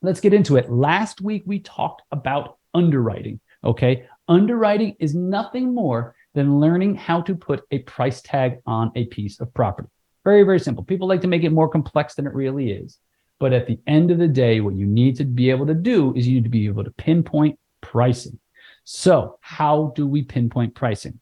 let's get into it. Last week, we talked about underwriting. Okay. Underwriting is nothing more than learning how to put a price tag on a piece of property. Very, very simple. People like to make it more complex than it really is. But at the end of the day, what you need to be able to do is you need to be able to pinpoint pricing. So how do we pinpoint pricing?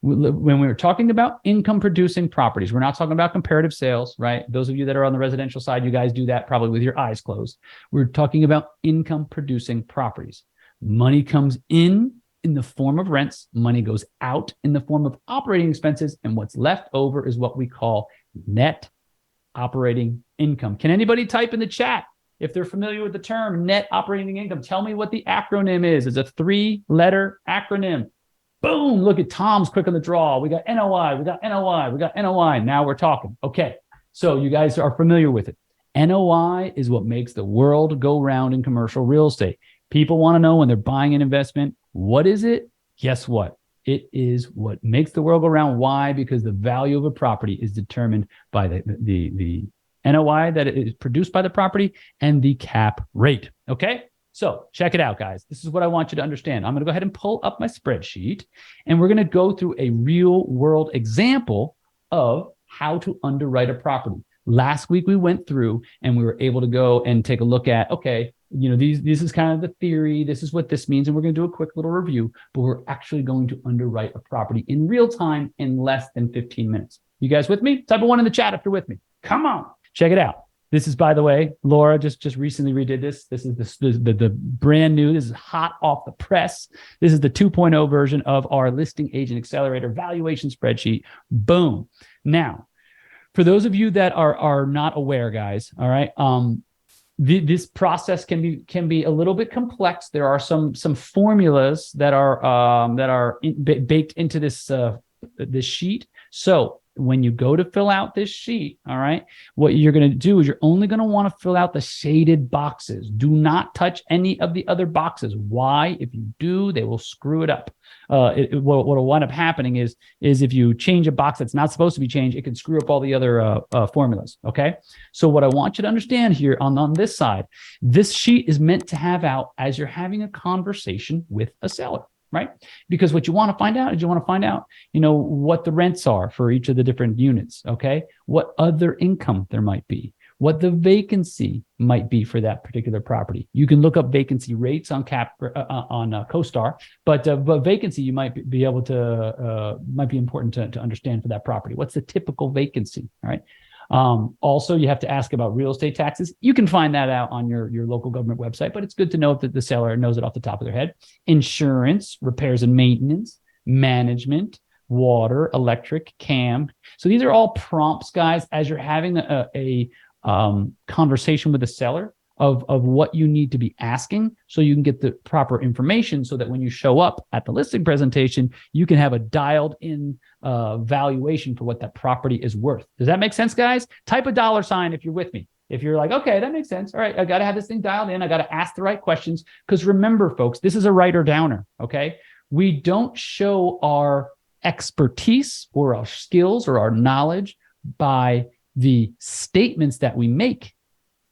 When we were talking about income producing properties, we're not talking about comparative sales, right? Those of you that are on the residential side, you guys do that probably with your eyes closed. We're talking about income producing properties. Money comes in the form of rents. Money goes out in the form of operating expenses. And what's left over is what we call net operating income. Can anybody type in the chat if they're familiar with the term net operating income? Tell me what the acronym is. It's a 3-letter acronym. Boom, look at Tom's quick on the draw. We got NOI, we got NOI, we got NOI. Now we're talking. Okay, so you guys are familiar with it. NOI is what makes the world go round in commercial real estate. People want to know when they're buying an investment, what is it? Guess what? It is what makes the world go round. Why? Because the value of a property is determined by the NOI that is produced by the property and the cap rate. Okay? So check it out, guys. This is what I want you to understand. I'm going to go ahead and pull up my spreadsheet, and we're going to go through a real world example of how to underwrite a property. Last week, we went through and we were able to go and take a look at, okay, this is kind of the theory. This is what this means. And we're going to do a quick little review, but we're actually going to underwrite a property in real time in less than 15 minutes. You guys with me? Type a 1 in the chat if you're with me. Come on. Check it out. This is, by the way, Laura just recently redid this. This is the brand new. This is hot off the press. This is the 2.0 version of our listing agent accelerator valuation spreadsheet. Boom. Now, for those of you that are not aware, guys, all right, this process can be a little bit complex. There are some formulas that are baked into this sheet. So when you go to fill out this sheet, all right, what you're going to do is you're only going to want to fill out the shaded boxes. Do not touch any of the other boxes. Why? If you do, they will screw it up. What will wind up happening is if you change a box that's not supposed to be changed, it can screw up all the other formulas. Okay. So what I want you to understand here on this side, this sheet is meant to have out as you're having a conversation with a seller. Right? Because what you want to find out is what the rents are for each of the different units. Okay. What other income there might be, what the vacancy might be for that particular property. You can look up vacancy rates on CoStar, but vacancy you might be able to might be important to understand for that property. What's the typical vacancy? All right. Also, you have to ask about real estate taxes. You can find that out on your local government website, but it's good to know that the seller knows it off the top of their head. Insurance, repairs and maintenance, management, water, electric, CAM. So these are all prompts, guys, as you're having a conversation with the seller of what you need to be asking so you can get the proper information so that when you show up at the listing presentation, you can have a dialed in valuation for what that property is worth. Does that make sense, guys? Type a $ if you're with me. If you're like, okay, that makes sense. All right, I got to have this thing dialed in. I got to ask the right questions. Because remember, folks, this is a writer downer, okay? We don't show our expertise or our skills or our knowledge by the statements that we make.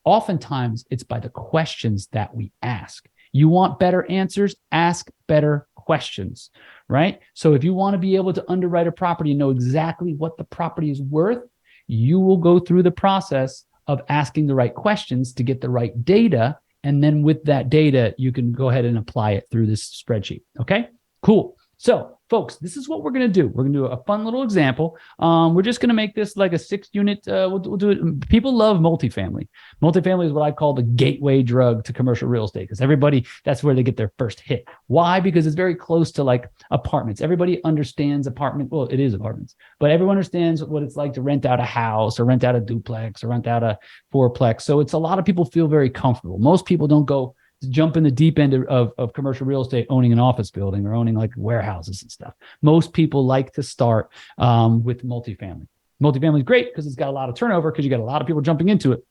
Oftentimes, it's by the questions that we ask. You want better answers? Ask better questions, right? So if you want to be able to underwrite a property and know exactly what the property is worth, you will go through the process of asking the right questions to get the right data. And then with that data, you can go ahead and apply it through this spreadsheet. Okay, cool. So folks, this is what we're going to do. We're going to do a fun little example. We're just going to make this like a 6-unit. We'll do it. People love multifamily. Multifamily is what I call the gateway drug to commercial real estate because everybody, that's where they get their first hit. Why? Because it's very close to like apartments. Everybody understands apartment. Well, it is apartments, but everyone understands what it's like to rent out a house or rent out a duplex or rent out a fourplex. So it's a lot of people feel very comfortable. Most people don't go jump in the deep end of commercial real estate, owning an office building or owning like warehouses and stuff. Most people like to start with multifamily. Multifamily is great because it's got a lot of turnover because you got a lot of people jumping into it.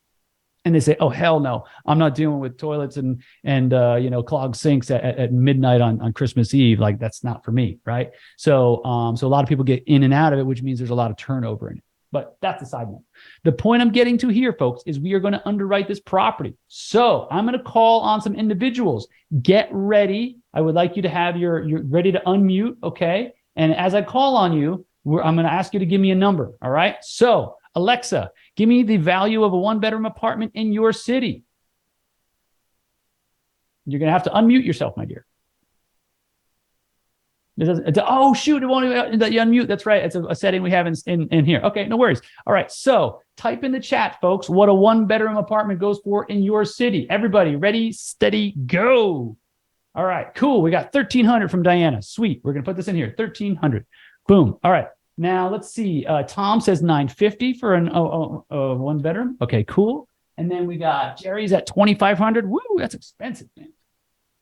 And they say, oh, hell no, I'm not dealing with toilets and clogged sinks at midnight on Christmas Eve. Like that's not for me, right? So a lot of people get in and out of it, which means there's a lot of turnover in it. But that's a side note. The point I'm getting to here, folks, is we are going to underwrite this property. So I'm going to call on some individuals. Get ready. I would like you to have you're ready to unmute, okay? And as I call on you, I'm going to ask you to give me a number, all right? So Alexa, give me the value of a one-bedroom apartment in your city. You're going to have to unmute yourself, my dear. Oh, shoot, it won't even let you unmute. That's right. It's a setting we have in here. Okay, no worries. All right, so type in the chat, folks, what a one-bedroom apartment goes for in your city. Everybody, ready, steady, go. All right, cool. We got 1,300 from Diana. Sweet. We're going to put this in here, 1,300. Boom. All right, now let's see. Tom says 950 for an one-bedroom. Okay, cool. And then we got Jerry's at 2,500. Woo, that's expensive, man.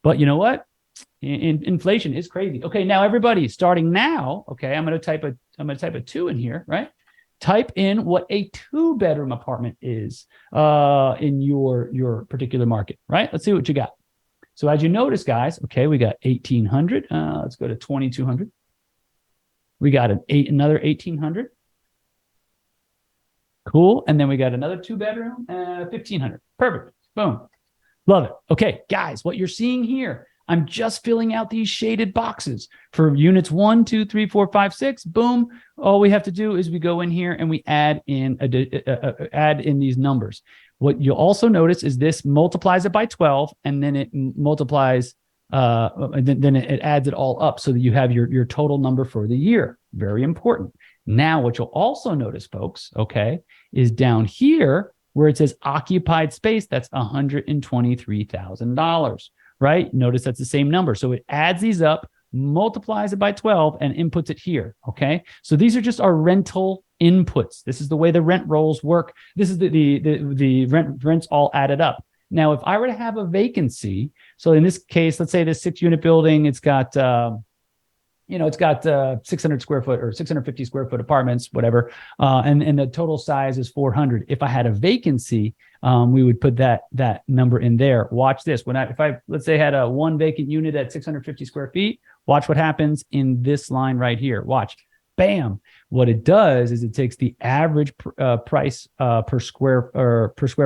But you know what? Inflation is crazy. Okay, now everybody, starting now, okay, I'm going to type a 2 in here, right? Type in what a 2-bedroom apartment is in your particular market, right? Let's see what you got. So as you notice, guys, okay, we got 1,800. Let's go to 2,200. We got another 1,800. Cool. And then we got another 2-bedroom, 1,500. Perfect. Boom. Love it. Okay, guys, what you're seeing here, I'm just filling out these shaded boxes for units 1, 2, 3, 4, 5, 6. Boom. All we have to do is we go in here and we add in these numbers. What you'll also notice is this multiplies it by 12, and then it multiplies, then it adds it all up so that you have your total number for the year. Very important. Now, what you'll also notice, folks, okay, is down here where it says occupied space, that's $123,000. Right? Notice that's the same number. So it adds these up, multiplies it by 12, and inputs it here. Okay. So these are just our rental inputs. This is the way the rent rolls work. This is the rents all added up. Now, if I were to have a vacancy, so in this case, let's say this 6-unit building, it's got 600 square foot or 650 square foot apartments, whatever. And the total size is 400. If I had a vacancy, we would put that number in there. Watch this. If I let's say had a one vacant unit at 650 square feet, watch what happens in this line right here. Watch. Bam. What it does is it takes the average price per square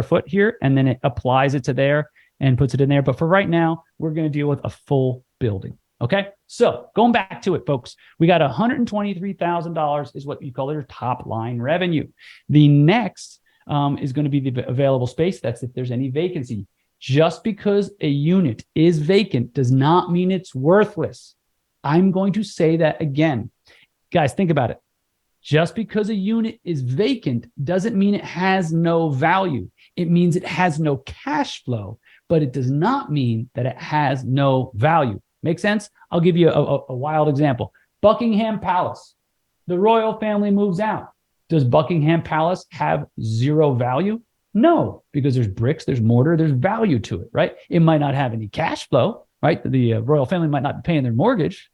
foot here, and then it applies it to there and puts it in there. But for right now, we're going to deal with a full building. Okay, so going back to it, folks, we got $123,000 is what you call your top line revenue. The next is going to be the available space. That's if there's any vacancy. Just because a unit is vacant does not mean it's worthless. I'm going to say that again. Guys, think about it. Just because a unit is vacant doesn't mean it has no value. It means it has no cash flow, but it does not mean that it has no value. Make sense? I'll give you a wild example. Buckingham Palace. The royal family moves out. Does Buckingham Palace have zero value? No, because there's bricks, there's mortar, there's value to it, right? It might not have any cash flow, right? The royal family might not be paying their mortgage,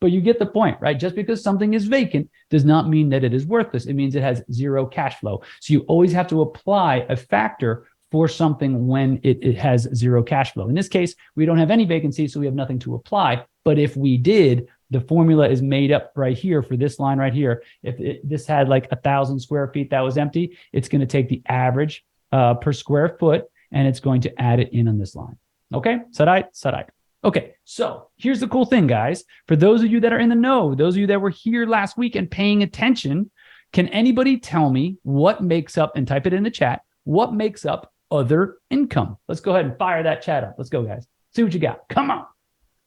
but you get the point, right? Just because something is vacant does not mean that it is worthless. It means it has zero cash flow. So you always have to apply a factor for something when it has zero cash flow. In this case, we don't have any vacancy, so we have nothing to apply. But if we did, the formula is made up right here for this line right here. If this had like 1,000 square feet that was empty, it's going to take the average per square foot, and it's going to add it in on this line. Okay, Sarai. Okay, so here's the cool thing, guys. For those of you that are in the know, those of you that were here last week and paying attention, can anybody tell me what makes up, and type it in the chat, what makes up other income? Let's go ahead and fire that chat up. Let's go, guys. See what you got. Come on.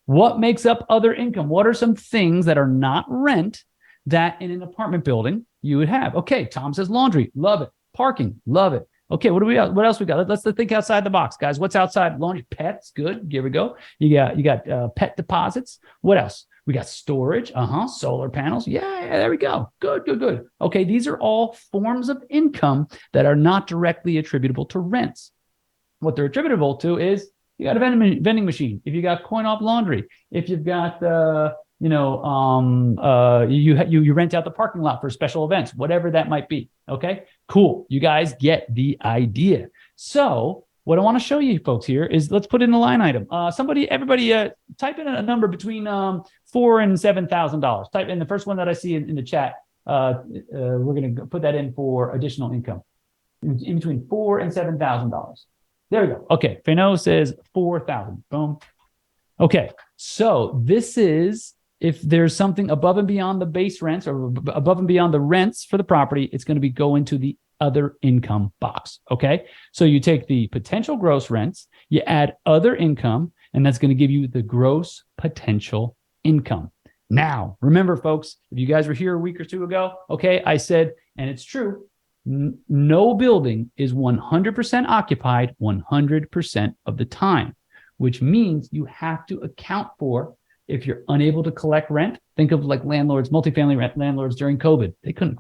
What makes up other income? What are some things that are not rent that in an apartment building you would have? Okay, Tom says laundry. Love it. Parking. Love it. Okay, what else we got? Let's think outside the box, guys. What's outside? Laundry. Pets. Good. Here we go. You got pet deposits. What else? We got storage. Solar panels. Yeah, there we go. Good. Okay, these are all forms of income that are not directly attributable to rents. What they're attributable to is you got a vending machine. If you got coin-op laundry, if you've got you rent out the parking lot for special events, whatever that might be. Okay, cool. You guys get the idea. So what I want to show you folks here is, let's put in a line item. Everybody type in a number between $4,000 and $7,000. Type in the first one that I see in the chat. we're going to put that in for additional income in between $4,000 and $7,000. There we go. Okay. Fano says 4,000. Boom. Okay. So this is if there's something above and beyond the base rents or above and beyond the rents for the property, it's going to be go into the other income box. Okay. So you take the potential gross rents, you add other income, and that's going to give you the gross potential income. Now, remember, folks, if you guys were here a week or two ago, okay, I said, and it's true, no building is 100% occupied 100% of the time, which means you have to account for if you're unable to collect rent. Think of like landlords, multifamily rent landlords during COVID. They couldn't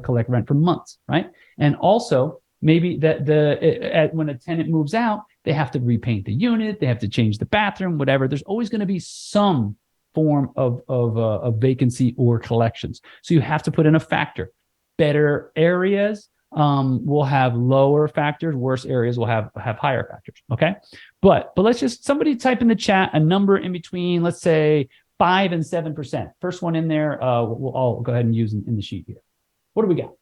collect rent for months, right? And also maybe that when a tenant moves out, they have to repaint the unit, they have to change the bathroom, whatever. There's always going to be some form of vacancy or collections. So you have to put in a factor. Better areas will have lower factors. Worse areas will have higher factors. Okay, but let's just somebody type in the chat a number in between. Let's say 5 and 7%. First one in there. I'll go ahead and use in the sheet here. What do we got?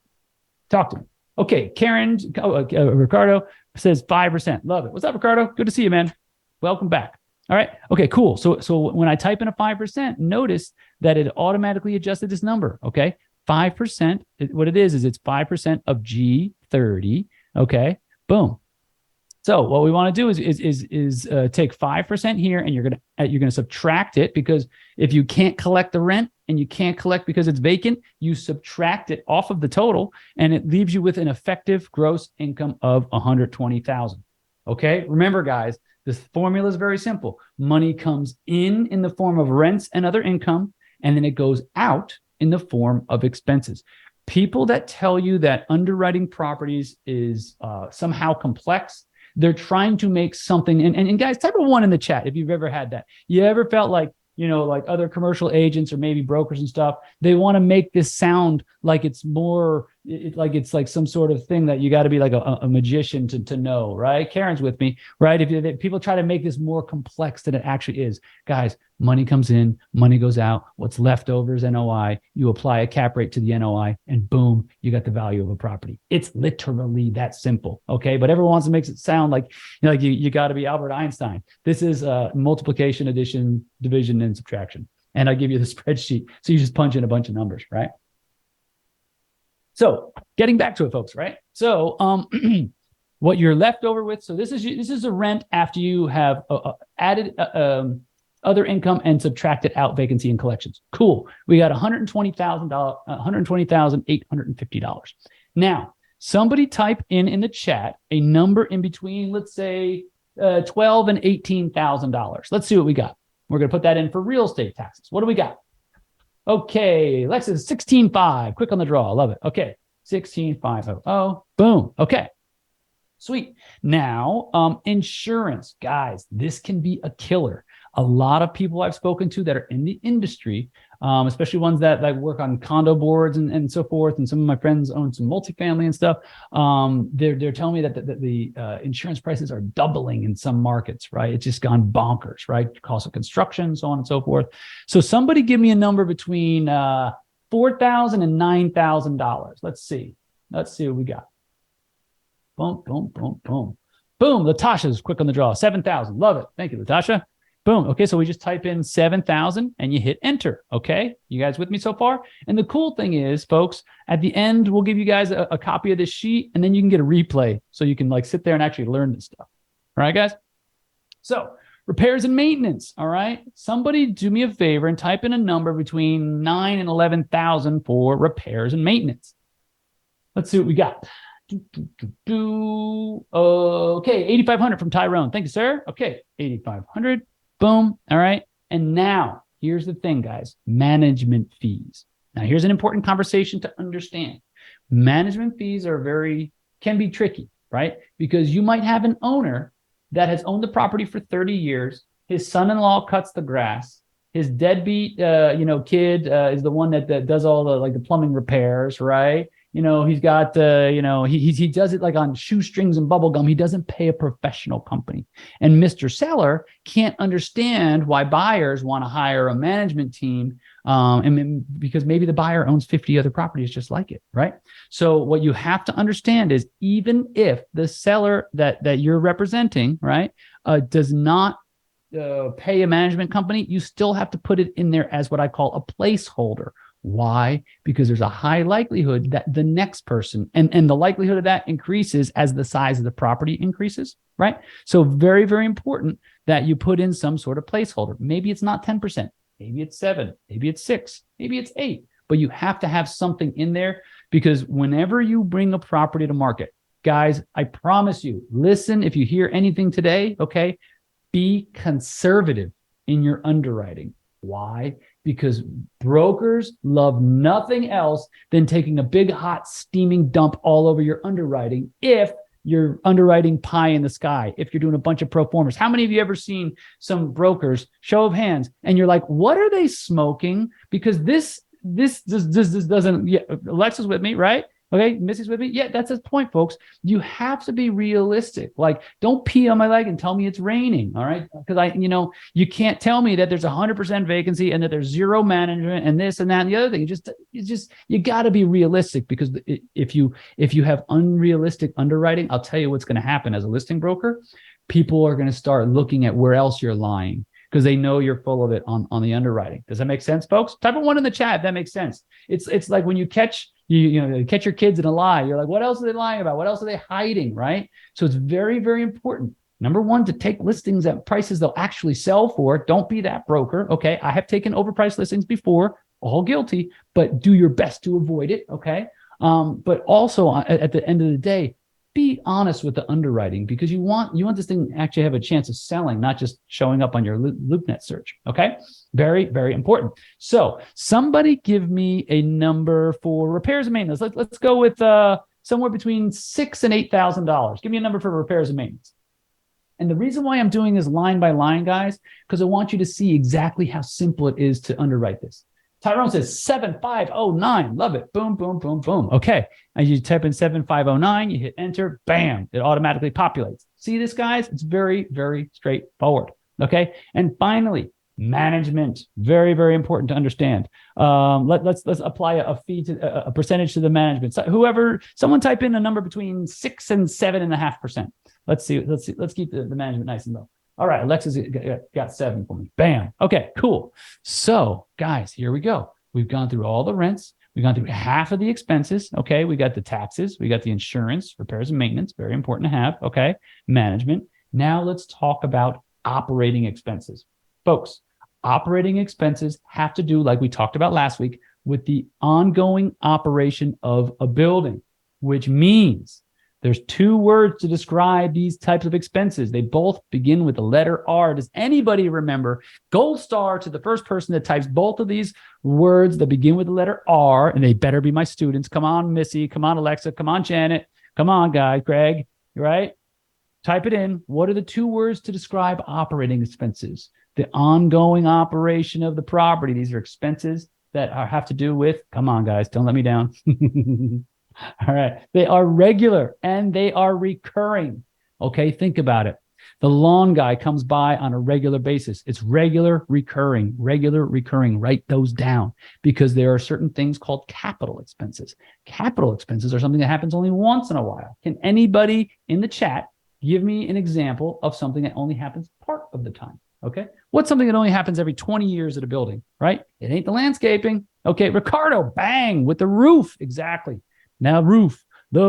Talk to me. Okay, Karen, Ricardo says 5%. Love it. What's up, Ricardo? Good to see you, man. Welcome back. All right. Okay, cool. So when I type in a 5%, notice that it automatically adjusted this number. Okay. 5%, what it is it's 5% of G30. Okay, boom. So what we want to do is take 5% here, and you're gonna subtract it, because if you can't collect the rent and you can't collect because it's vacant, you subtract it off of the total, and it leaves you with an effective gross income of 120,000. Okay, remember, guys, this formula is very simple. Money comes in the form of rents and other income, and then it goes out in the form of expenses. People that tell you that underwriting properties is somehow complex, they're trying to make something, and guys, type a 1 in the chat if you've ever had that. You ever felt like, like other commercial agents or maybe brokers and stuff, they want to make this sound like it's more, like it's like some sort of thing that you got to be like a magician to know, right? Karen's with me, right? If people try to make this more complex than it actually is, guys, money comes in, money goes out. What's left over is NOI. You apply a cap rate to the NOI, and boom, you got the value of a property. It's literally that simple, okay? But everyone wants to make it sound like you got to be Albert Einstein. This is multiplication, addition, division, and subtraction. And I give you the spreadsheet, so you just punch in a bunch of numbers, right? So getting back to it, folks, right? So what you're left over with, so this is a rent after you have added other income and subtracted out vacancy and collections. Cool. We got $120,850. Now, somebody type in the chat a number in between, let's say $12,000 and $18,000. Let's see what we got. We're going to put that in for real estate taxes. What do we got? Okay, Lexus 16.5, quick on the draw. Love it. Okay, 16.500. Boom. Okay, sweet. Now, insurance, guys, this can be a killer. A lot of people I've spoken to that are in the industry, especially ones that work on condo boards and so forth, and some of my friends own some multifamily and stuff. They're telling me that the insurance prices are doubling in some markets, right? It's just gone bonkers, right? Cost of construction, so on and so forth. So somebody give me a number between $4,000 and $9,000. Let's see what we got. Boom, boom, boom, boom. Boom, Latasha's quick on the draw. 7,000. Love it. Thank you, Latasha. Boom. Okay, so we just type in 7,000 and you hit enter. Okay, you guys with me so far? And the cool thing is, folks, at the end, we'll give you guys a copy of this sheet, and then you can get a replay so you can sit there and actually learn this stuff. All right, guys? So repairs and maintenance. All right, somebody do me a favor and type in a number between 9 and 11,000 for repairs and maintenance. Let's see what we got. Okay, 8,500 from Tyrone. Thank you, sir. Okay, 8,500. Boom. All right. And now here's the thing, guys, management fees. Now here's an important conversation to understand. Management fees can be tricky, right? Because you might have an owner that has owned the property for 30 years. His son-in-law cuts the grass. His deadbeat, kid is the one that does all the plumbing repairs, right? he's got, he does it like on shoestrings and bubble gum. He doesn't pay a professional company. And Mr. Seller can't understand why buyers want to hire a management team, and because maybe the buyer owns 50 other properties just like it, right? So what you have to understand is, even if the seller that you're representing, right, does not pay a management company, you still have to put it in there as what I call a placeholder. Why? Because there's a high likelihood that the next person, and the likelihood of that increases as the size of the property increases, right? So very, very important that you put in some sort of placeholder. Maybe it's not 10%, maybe it's 7, maybe it's 6, maybe it's 8, but you have to have something in there, because whenever you bring a property to market, guys, I promise you, listen, if you hear anything today, okay, be conservative in your underwriting. Why? Because brokers love nothing else than taking a big, hot, steaming dump all over your underwriting if you're underwriting pie in the sky, if you're doing a bunch of pro formas. How many of you ever seen some brokers, show of hands, and you're like, what are they smoking? Because this doesn't, yeah, Alexa's with me, right? Okay, Missy's with me. Yeah, that's the point, folks. You have to be realistic. Like, don't pee on my leg and tell me it's raining. All right, because you can't tell me that there's 100% vacancy and that there's zero management and this and that and the other thing. You got to be realistic, because if you have unrealistic underwriting, I'll tell you what's going to happen as a listing broker. People are going to start looking at where else you're lying, because they know you're full of it on the underwriting. Does that make sense, folks? Type of one in the chat if that makes sense. It's like when you catch catch your kids in a lie. You're like, what else are they lying about? What else are they hiding, right? So it's very, very important. Number one, to take listings at prices they'll actually sell for. Don't be that broker, okay? I have taken overpriced listings before, all guilty, but do your best to avoid it, okay? But also at the end of the day, be honest with the underwriting, because you want this thing to actually have a chance of selling, not just showing up on your LoopNet search. Okay, very, very important. So somebody give me a number for repairs and maintenance. Let's go with somewhere between $6,000 and $8,000. Give me a number for repairs and maintenance. And the reason why I'm doing this line by line, guys, because I want you to see exactly how simple it is to underwrite this. Tyrone says 7509. Love it. Boom, boom, boom, boom. Okay. And you type in 7509, you hit enter, bam, it automatically populates. See this, guys? It's very, very straightforward. Okay. And finally, management. Very, very important to understand. Let's apply a fee to a percentage to the management. So someone type in a number between 6 and 7.5%. Let's see. Let's keep the management nice and low. All right, Alexa's got 7 for me. Bam. Okay, cool. So, guys, here we go. We've gone through all the rents. We've gone through half of the expenses. Okay, we got the taxes. We got the insurance, repairs and maintenance. Very important to have. Okay, management. Now let's talk about operating expenses. Folks, operating expenses have to do, like we talked about last week, with the ongoing operation of a building, which means there's 2 words to describe these types of expenses. They both begin with the letter R. Does anybody remember? Gold star to the first person that types both of these words that begin with the letter R, and they better be my students. Come on, Missy. Come on, Alexa. Come on, Janet. Come on, guys. Greg, right? Type it in. What are the 2 words to describe operating expenses? The ongoing operation of the property. These are expenses that have to do with, come on, guys. Don't let me down. All right. They are regular and they are recurring. Okay. Think about it. The lawn guy comes by on a regular basis. It's regular, recurring. Write those down, because there are certain things called capital expenses. Capital expenses are something that happens only once in a while. Can anybody in the chat give me an example of something that only happens part of the time? Okay. What's something that only happens every 20 years at a building, right? It ain't the landscaping. Okay. Ricardo, bang, with the roof. Exactly. Now the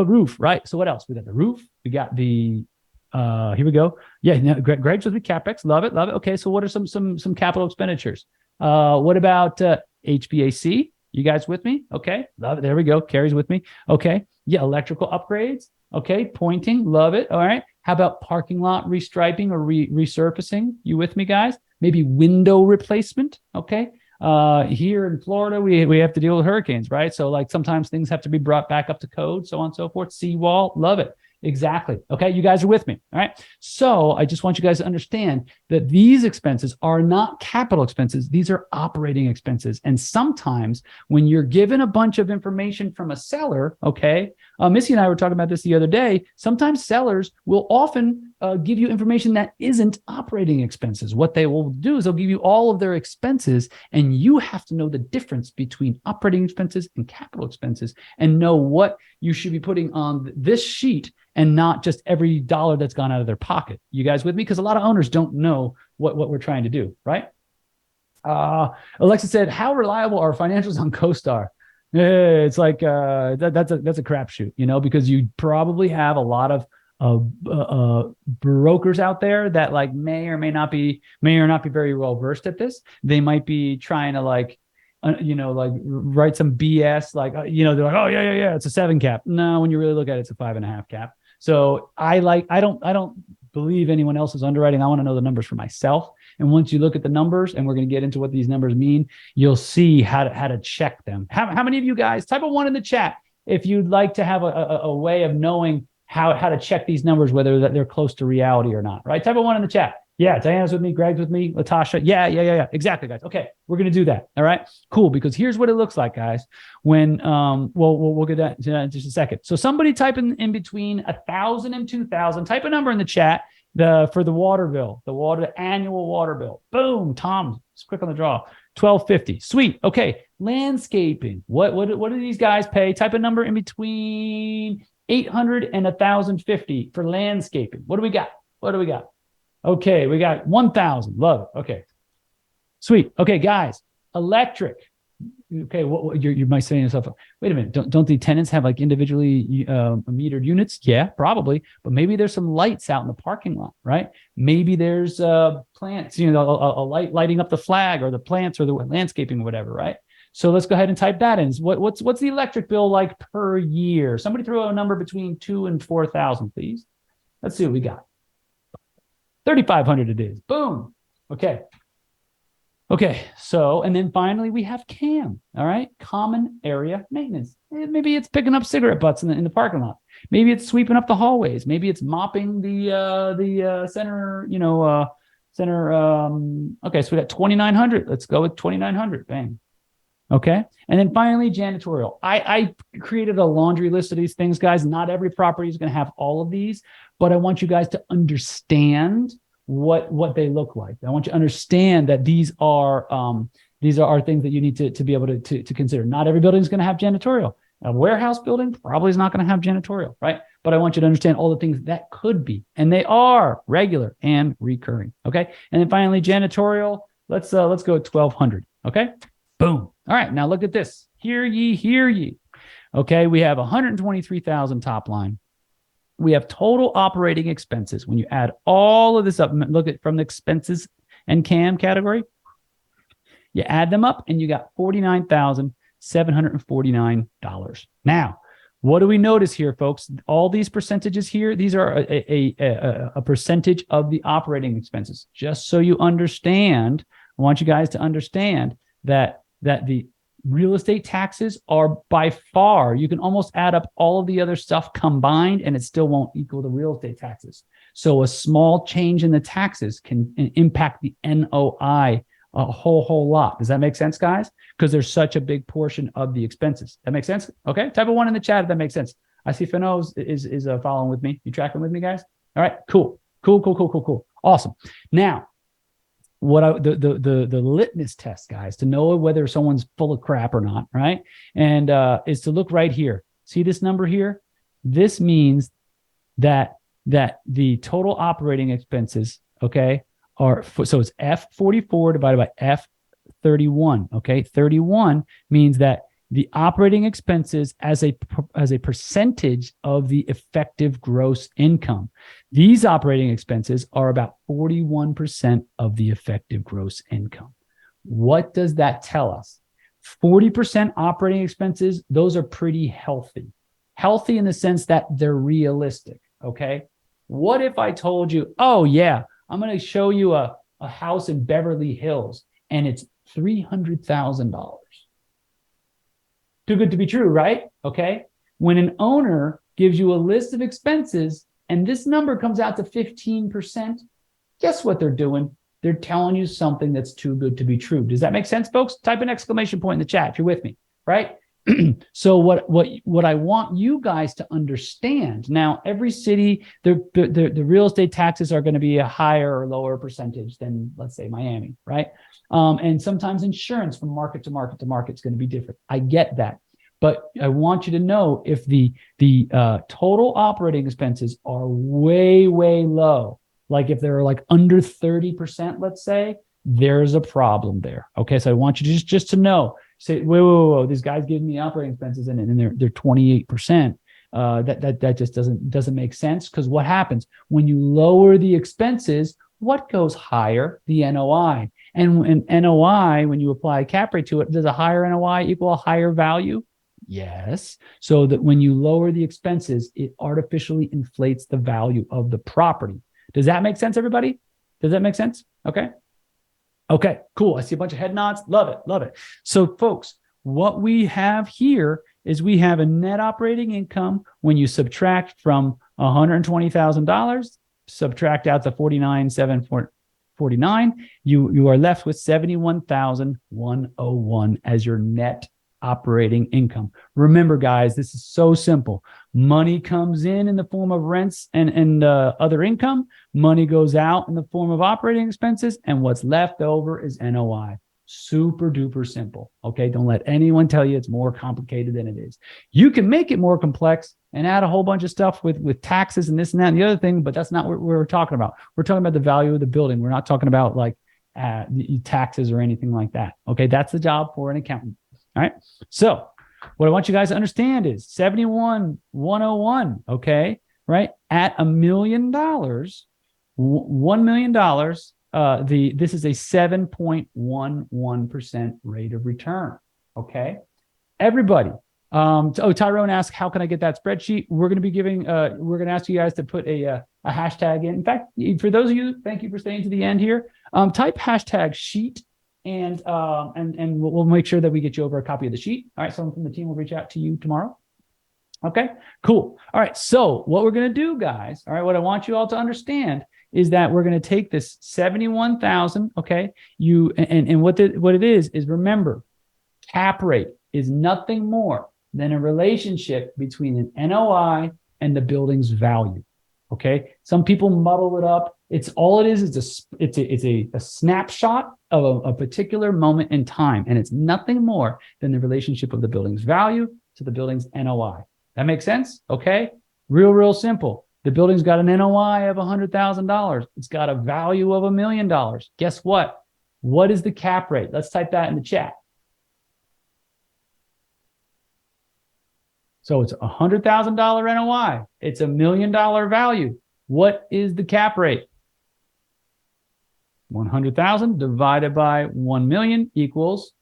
roof, right? So what else? We got the roof. We got the, here we go. Yeah, now Greg's with me, CapEx. Love it. Okay, so what are some capital expenditures? What about HVAC? You guys with me? Okay, love it. There we go. Carrie's with me. Okay, yeah, electrical upgrades. Okay, pointing. Love it. All right. How about parking lot restriping or resurfacing? You with me, guys? Maybe window replacement. Okay. Here in Florida, we have to deal with hurricanes, right? So like sometimes things have to be brought back up to code, so on and so forth. Seawall, love it. Exactly. Okay. You guys are with me. All right. So I just want you guys to understand that these expenses are not capital expenses. These are operating expenses. And sometimes when you're given a bunch of information from a seller, okay, Missy and I were talking about this the other day. Sometimes sellers will often give you information that isn't operating expenses. What they will do is they'll give you all of their expenses, and you have to know the difference between operating expenses and capital expenses and know what you should be putting on this sheet and not just every dollar that's gone out of their pocket. You guys with me? Because a lot of owners don't know what we're trying to do, right? Alexa said, how reliable are financials on CoStar? It's like that's a crapshoot, you know, because you probably have a lot of brokers out there that like may or not be very well versed at this. They might be trying to like write some BS, like they're like, oh yeah, it's a 7 cap. No, when you really look at it, it's a 5.5 cap. So I don't believe anyone else's underwriting. I want to know the numbers for myself. And once you look at the numbers, and we're going to get into what these numbers mean, you'll see how to check them. How many of you guys, type a 1 in the chat if you'd like to have a way of knowing how to check these numbers, whether they're close to reality or not, right? Type a 1 in the chat. Yeah, Diana's with me, Greg's with me, Latasha. Yeah. Exactly, guys. Okay, we're gonna do that. All right, cool. Because here's what it looks like, guys. When we'll get that in just a second. So somebody type in between 1,000 and 2,000. Type a number in the chat for the water bill, the annual water bill. Boom, Tom, it's quick on the draw. $1,250. Sweet. Okay, landscaping. What do these guys pay? Type a number in between 800 and 1,050 for landscaping. What do we got? Okay, we got 1,000. Love it. Okay, sweet. Okay, guys, electric. Okay, you might say to yourself, wait a minute, don't the tenants have like individually metered units? Yeah, probably, but maybe there's some lights out in the parking lot, right? Maybe there's plants, a light lighting up the flag or the plants or the landscaping, whatever, right? So let's go ahead and type that in. What's the electric bill like per year? Somebody throw a number between 2,000 and 4,000, please. Let's see what we got. 3,500 it is. Boom. Okay. So, and then finally we have CAM. All right. Common area maintenance. Maybe it's picking up cigarette butts in the parking lot. Maybe it's sweeping up the hallways. Maybe it's mopping the center, center. Okay. So we got 2,900. Let's go with 2,900. Bang. Okay. And then finally, janitorial. I created a laundry list of these things, guys. Not every property is going to have all of these, but I want you guys to understand what they look like. I want you to understand that these are things that you need to be able to consider. Not every building is going to have janitorial. A warehouse building probably is not going to have janitorial, right? But I want you to understand all the things that could be, and they are regular and recurring. Okay. And then finally, janitorial. Let's go at 1,200. Okay. Boom. All right. Now look at this. Hear ye. Okay. We have 123,000 top line. We have total operating expenses. When you add all of this up, look at from the expenses and CAM category, you add them up and you got $49,749. Now, what do we notice here, folks? All these percentages here, these are a percentage of the operating expenses. Just so you understand, I want you guys to understand that the real estate taxes are by far, you can almost add up all of the other stuff combined and it still won't equal the real estate taxes. So a small change in the taxes can impact the NOI a whole lot. Does that make sense, guys? Because there's such a big portion of the expenses. That makes sense? Okay, type a 1 in the chat if that makes sense. I see Fano is following with me. You tracking with me, guys? All right, cool. Awesome. Now, the litmus test, guys, to know whether someone's full of crap or not, right? And is to look right here. See this number here? This means that the total operating expenses, okay, so it's F44 divided by F31. Okay, 31 means that the operating expenses as a percentage of the effective gross income. These operating expenses are about 41% of the effective gross income. What does that tell us? 40% operating expenses, those are pretty healthy. Healthy in the sense that they're realistic, okay? What if I told you, oh yeah, I'm going to show you a house in Beverly Hills and it's $300,000. Too good to be true, right? Okay. When an owner gives you a list of expenses, and this number comes out to 15%, guess what they're doing? They're telling you something that's too good to be true. Does that make sense, folks? Type an exclamation point in the chat if you're with me, right? So what I want you guys to understand now, every city, the real estate taxes are going to be a higher or lower percentage than, let's say, Miami, right? And sometimes insurance from market to market to market is going to be different. I get that. But I want you to know if the total operating expenses are way, way low, like if they're like under 30%, let's say, there's a problem there. Okay, so I want you to just to know, say, whoa, these guys giving me operating expenses and they're 28%. That just doesn't make sense, because what happens when you lower the expenses? What goes higher? The NOI. And NOI, when you apply a cap rate to it, does a higher NOI equal a higher value? Yes. So that when you lower the expenses, it artificially inflates the value of the property. Does that make sense, everybody? Does that make sense? Okay. Okay, cool. I see a bunch of head nods. Love it. Love it. So folks, what we have here is we have a net operating income when you subtract from $120,000, subtract out the $49,749, you are left with $71,101 as your net operating income. Remember, guys, this is so simple. Money comes in the form of rents and other income. Money goes out in the form of operating expenses, and what's left over is NOI. Super duper simple. Okay, don't let anyone tell you it's more complicated than it is. You can make it more complex and add a whole bunch of stuff with taxes and this and that and the other thing, but that's not what we're talking about. We're talking about the value of the building. We're not talking about like taxes or anything like that. Okay, that's the job for an accountant. All right. So what I want you guys to understand is 71,101. Okay. Right. At $1 million, $1 million. This is a 7.11% rate of return. Okay. Everybody. Tyrone asked, how can I get that spreadsheet? We're going to be giving, we're going to ask you guys to put a hashtag in. In fact, for those of you, thank you for staying to the end here. Type hashtag sheet. And we'll make sure that we get you over a copy of the sheet. All right, someone from the team will reach out to you tomorrow. Okay, cool. All right, so what we're going to do, guys, all right, what I want you all to understand is that we're going to take this 71,000, okay, and what it is remember, cap rate is nothing more than a relationship between an NOI and the building's value. Okay, some people muddle it up. It's all it is a snapshot of a particular moment in time, and it's nothing more than the relationship of the building's value to the building's NOI. That makes sense? Okay, real simple. The building's got an NOI of $100,000. It's got a value of $1 million. Guess what? What is the cap rate? Let's type that in the chat. So it's $100,000 NOI. It's $1 million value. What is the cap rate? 100,000 divided by 1 million equals,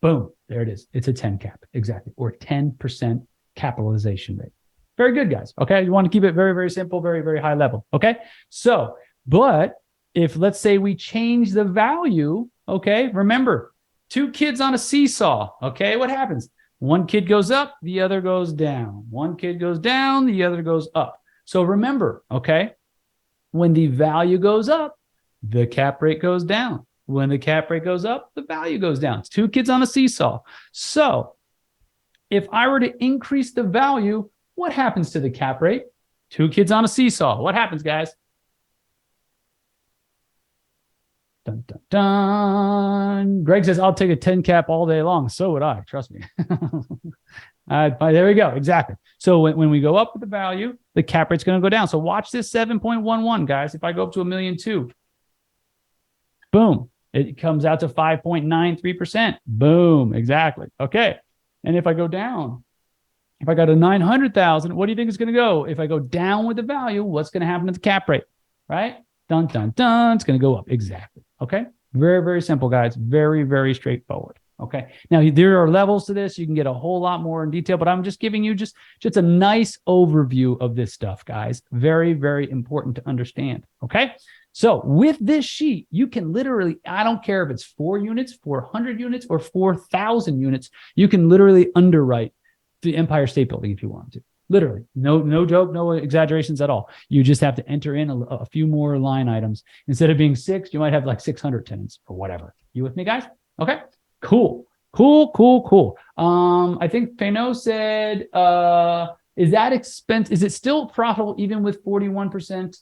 boom, there it is. It's a 10 cap, exactly, or 10% capitalization rate. Very good, guys. Okay, you want to keep it very, very simple, very, very high level. Okay, so, but if let's say we change the value, okay, remember, two kids on a seesaw, okay, what happens? One kid goes up, the other goes down. One kid goes down, the other goes up. So remember, okay, when the value goes up, the cap rate goes down. When the cap rate goes up, the value goes down. It's two kids on a seesaw. So if I were to increase the value, what happens to the cap rate? Two kids on a seesaw. What happens, guys? Dun, dun, dun. Greg says, I'll take a 10 cap all day long. So would I, trust me. There we go. Exactly. So when we go up with the value, the cap rate's going to go down. So watch this 7.11, guys. If I go up to $1.2 million, boom, it comes out to 5.93%. Boom. Exactly. Okay. And if I go down, if I got a 900,000, what do you think is going to go? If I go down with the value, what's going to happen to the cap rate? Right? Dun, dun, dun. It's going to go up. Exactly. Okay. Very, very simple, guys. Very, very straightforward. Okay. Now there are levels to this. You can get a whole lot more in detail, but I'm just giving you just a nice overview of this stuff, guys. Very, very important to understand. Okay. So with this sheet, you can literally, I don't care if it's 4 units, 400 units, or 4,000 units, you can literally underwrite the Empire State Building if you want to. Literally, no joke, no exaggerations at all. You just have to enter in a few more line items. Instead of being 6, you might have like 600 tenants or whatever. You with me, guys? Okay, cool. I think Peno said, is that expense? Is it still profitable even with 41%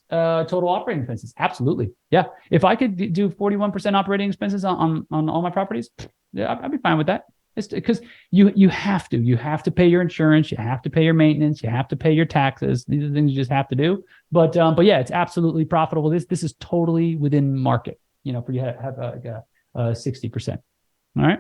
total operating expenses? Absolutely. Yeah. If I could do 41% operating expenses on all my properties, yeah, I'd be fine with that. It's because you have to pay your insurance, you have to pay your maintenance, you have to pay your taxes. These are things you just have to do. But yeah, it's absolutely profitable. This is totally within market. For you have a 60%. All right.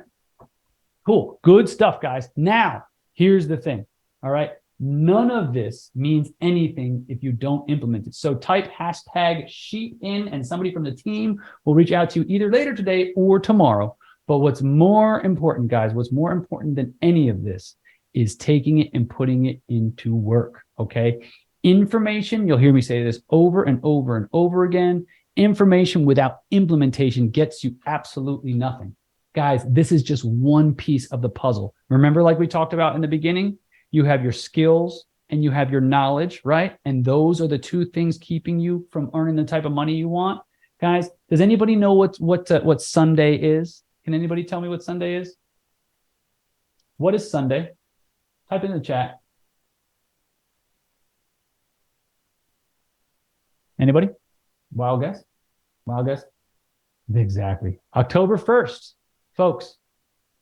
Cool. Good stuff, guys. Now, here's the thing. All right. None of this means anything if you don't implement it. So type hashtag sheet in and somebody from the team will reach out to you either later today or tomorrow. But what's more important, guys, what's more important than any of this is taking it and putting it into work. Okay. Information, you'll hear me say this over and over and over again. Information without implementation gets you absolutely nothing. Guys, this is just one piece of the puzzle. Remember, like we talked about in the beginning, you have your skills and you have your knowledge, right? And those are the two things keeping you from earning the type of money you want. Guys, does anybody know what Sunday is? Can anybody tell me what Sunday is? What is Sunday? Type in the chat. Anybody? Wild guess? Wild guess? Exactly. October 1st. Folks,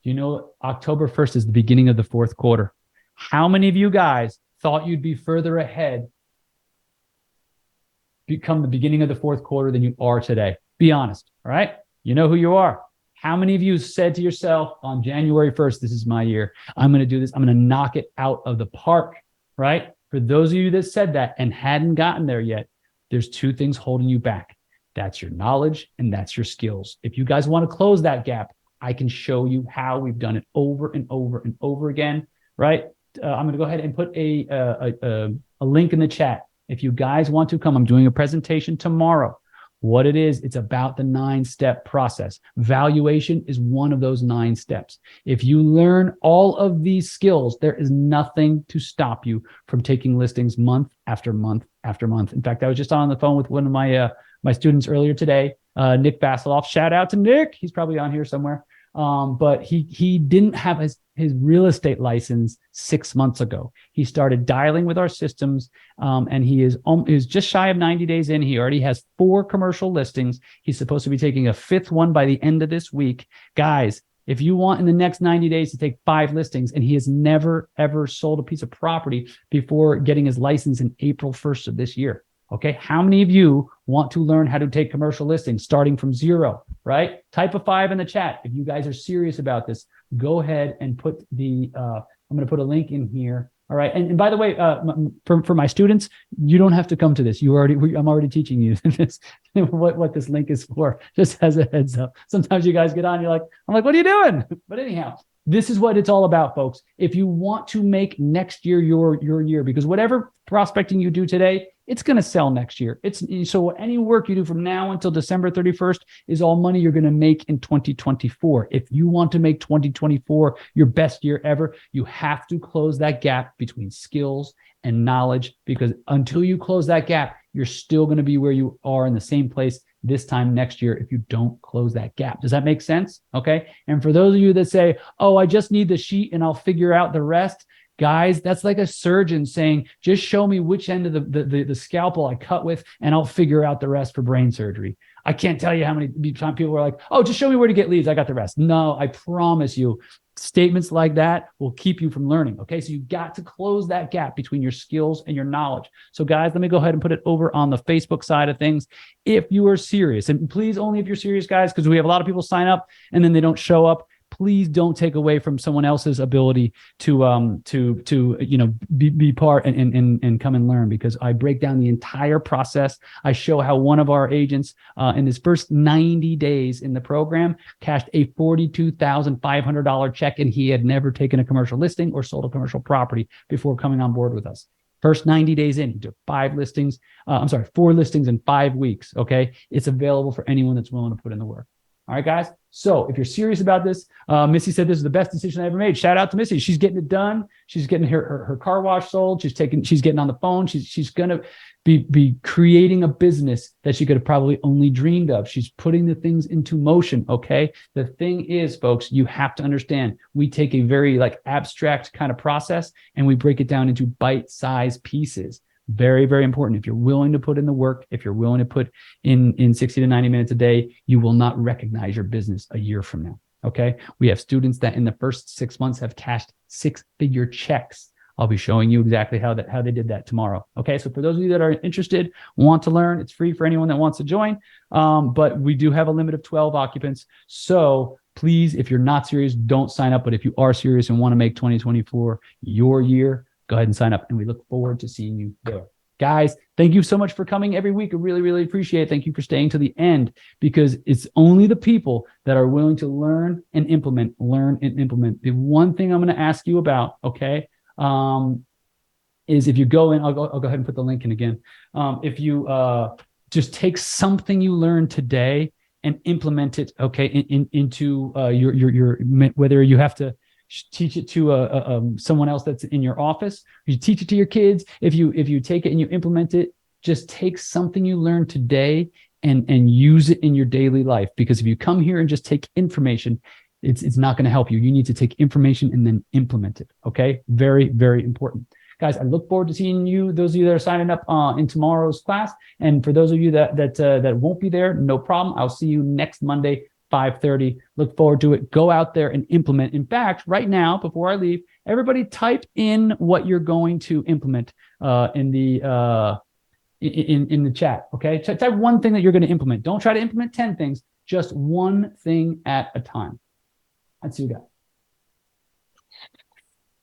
do you know October 1st is the beginning of the 4th quarter? How many of you guys thought you'd be further ahead become the beginning of the 4th quarter than you are today? Be honest, all right? You know who you are. How many of you said to yourself on January 1st, this is my year. I'm going to do this. I'm going to knock it out of the park, right? For those of you that said that and hadn't gotten there yet, there's 2 things holding you back. That's your knowledge and that's your skills. If you guys want to close that gap, I can show you how. We've done it over and over and over again, right? I'm going to go ahead and put a link in the chat. If you guys want to come, I'm doing a presentation tomorrow. What it is, it's about the 9-step process. Valuation is one of those 9 steps. If you learn all of these skills, there is nothing to stop you from taking listings month after month after month. In fact, I was just on the phone with one of my students earlier today, Nick Basiloff. Shout out to Nick. He's probably on here somewhere. But he didn't have his real estate license 6 months ago. He started dialing with our systems, and he is just shy of 90 days in. He already has 4 commercial listings. He's supposed to be taking a 5th one by the end of this week. Guys, if you want in the next 90 days to take 5 listings, and he has never, ever sold a piece of property before getting his license in April 1st of this year. Okay, how many of you want to learn how to take commercial listings starting from 0, right? Type a 5 in the chat. If you guys are serious about this, go ahead and put I'm going to put a link in here. All right. And by the way, for my students, you don't have to come to this. I'm already teaching you this, what this link is for, just as a heads up. Sometimes you guys get on, I'm like, what are you doing? But anyhow, this is what it's all about, folks. If you want to make next year your year, because whatever prospecting you do today, it's going to sell next year. So any work you do from now until December 31st is all money you're going to make in 2024. If you want to make 2024 your best year ever, you have to close that gap between skills and knowledge, because until you close that gap, you're still going to be where you are in the same place this time next year if you don't close that gap. Does that make sense? Okay. And for those of you that say, oh, I just need the sheet and I'll figure out the rest. Guys, that's like a surgeon saying, just show me which end of the scalpel I cut with, and I'll figure out the rest for brain surgery. I can't tell you how many people are like, oh, just show me where to get leads. I got the rest. No, I promise you, statements like that will keep you from learning. Okay, so you got to close that gap between your skills and your knowledge. So guys, let me go ahead and put it over on the Facebook side of things. If you are serious, and please only if you're serious, guys, because we have a lot of people sign up and then they don't show up. please don't take away from someone else's ability to be part and come and learn, because I break down the entire process. I show how one of our agents in his first 90 days in the program cashed a $42,500 check, and he had never taken a commercial listing or sold a commercial property before coming on board with us. First 90 days in, he took 4 listings in 5 weeks. Okay. It's available for anyone that's willing to put in the work. All right, guys. So if you're serious about this, Missy said this is the best decision I ever made. Shout out to Missy. She's getting it done. She's getting her car wash sold. She's getting on the phone. She's going to be creating a business that she could have probably only dreamed of. She's putting the things into motion. Okay. The thing is, folks, you have to understand, we take a very abstract kind of process and we break it down into bite-sized pieces. Very, very important. If you're willing to put in the work, if you're willing to put in 60 to 90 minutes a day, you will not recognize your business a year from now. Okay. We have students that in the first 6 months have cashed 6-figure checks. I'll be showing you exactly how they did that tomorrow. Okay. So for those of you that are interested, want to learn, it's free for anyone that wants to join. But we do have a limit of 12 occupants. So please, if you're not serious, don't sign up. But if you are serious and want to make 2024 your year, go ahead and sign up, and we look forward to seeing you there. Guys, thank you so much for coming every week. I really, really appreciate it. Thank you for staying to the end, because it's only the people that are willing to learn and implement. The one thing I'm going to ask you about, okay, is if you go in, I'll go ahead and put the link in again. If you just take something you learned today and implement it, okay, into your whether you have to teach it to someone else that's in your office, you teach it to your kids. If you take it and you implement it, just take something you learned today and use it in your daily life. Because if you come here and just take information, it's not going to help you. You need to take information and then implement it. Okay. Very, very important. Guys, I look forward to seeing you, those of you that are signing up in tomorrow's class. And for those of you that won't be there, no problem. I'll see you next Monday, 5:30. Look forward to it. Go out there and implement. In fact, right now, before I leave, everybody type in what you're going to implement in the chat. Okay, type one thing that you're going to implement. Don't try to implement 10 things. Just one thing at a time. Let's see what we got.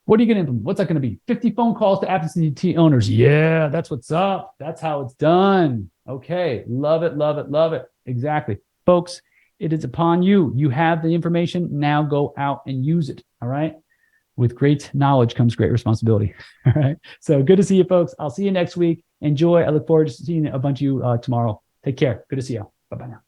What are you going to implement? What's that going to be? 50 phone calls to absentee owners. Yeah, that's what's up. That's how it's done. Okay, love it, love it, love it. Exactly, folks. It is upon you. You have the information. Now go out and use it. All right. With great knowledge comes great responsibility. All right. So good to see you, folks. I'll see you next week. Enjoy. I look forward to seeing a bunch of you tomorrow. Take care. Good to see you. Bye-bye now.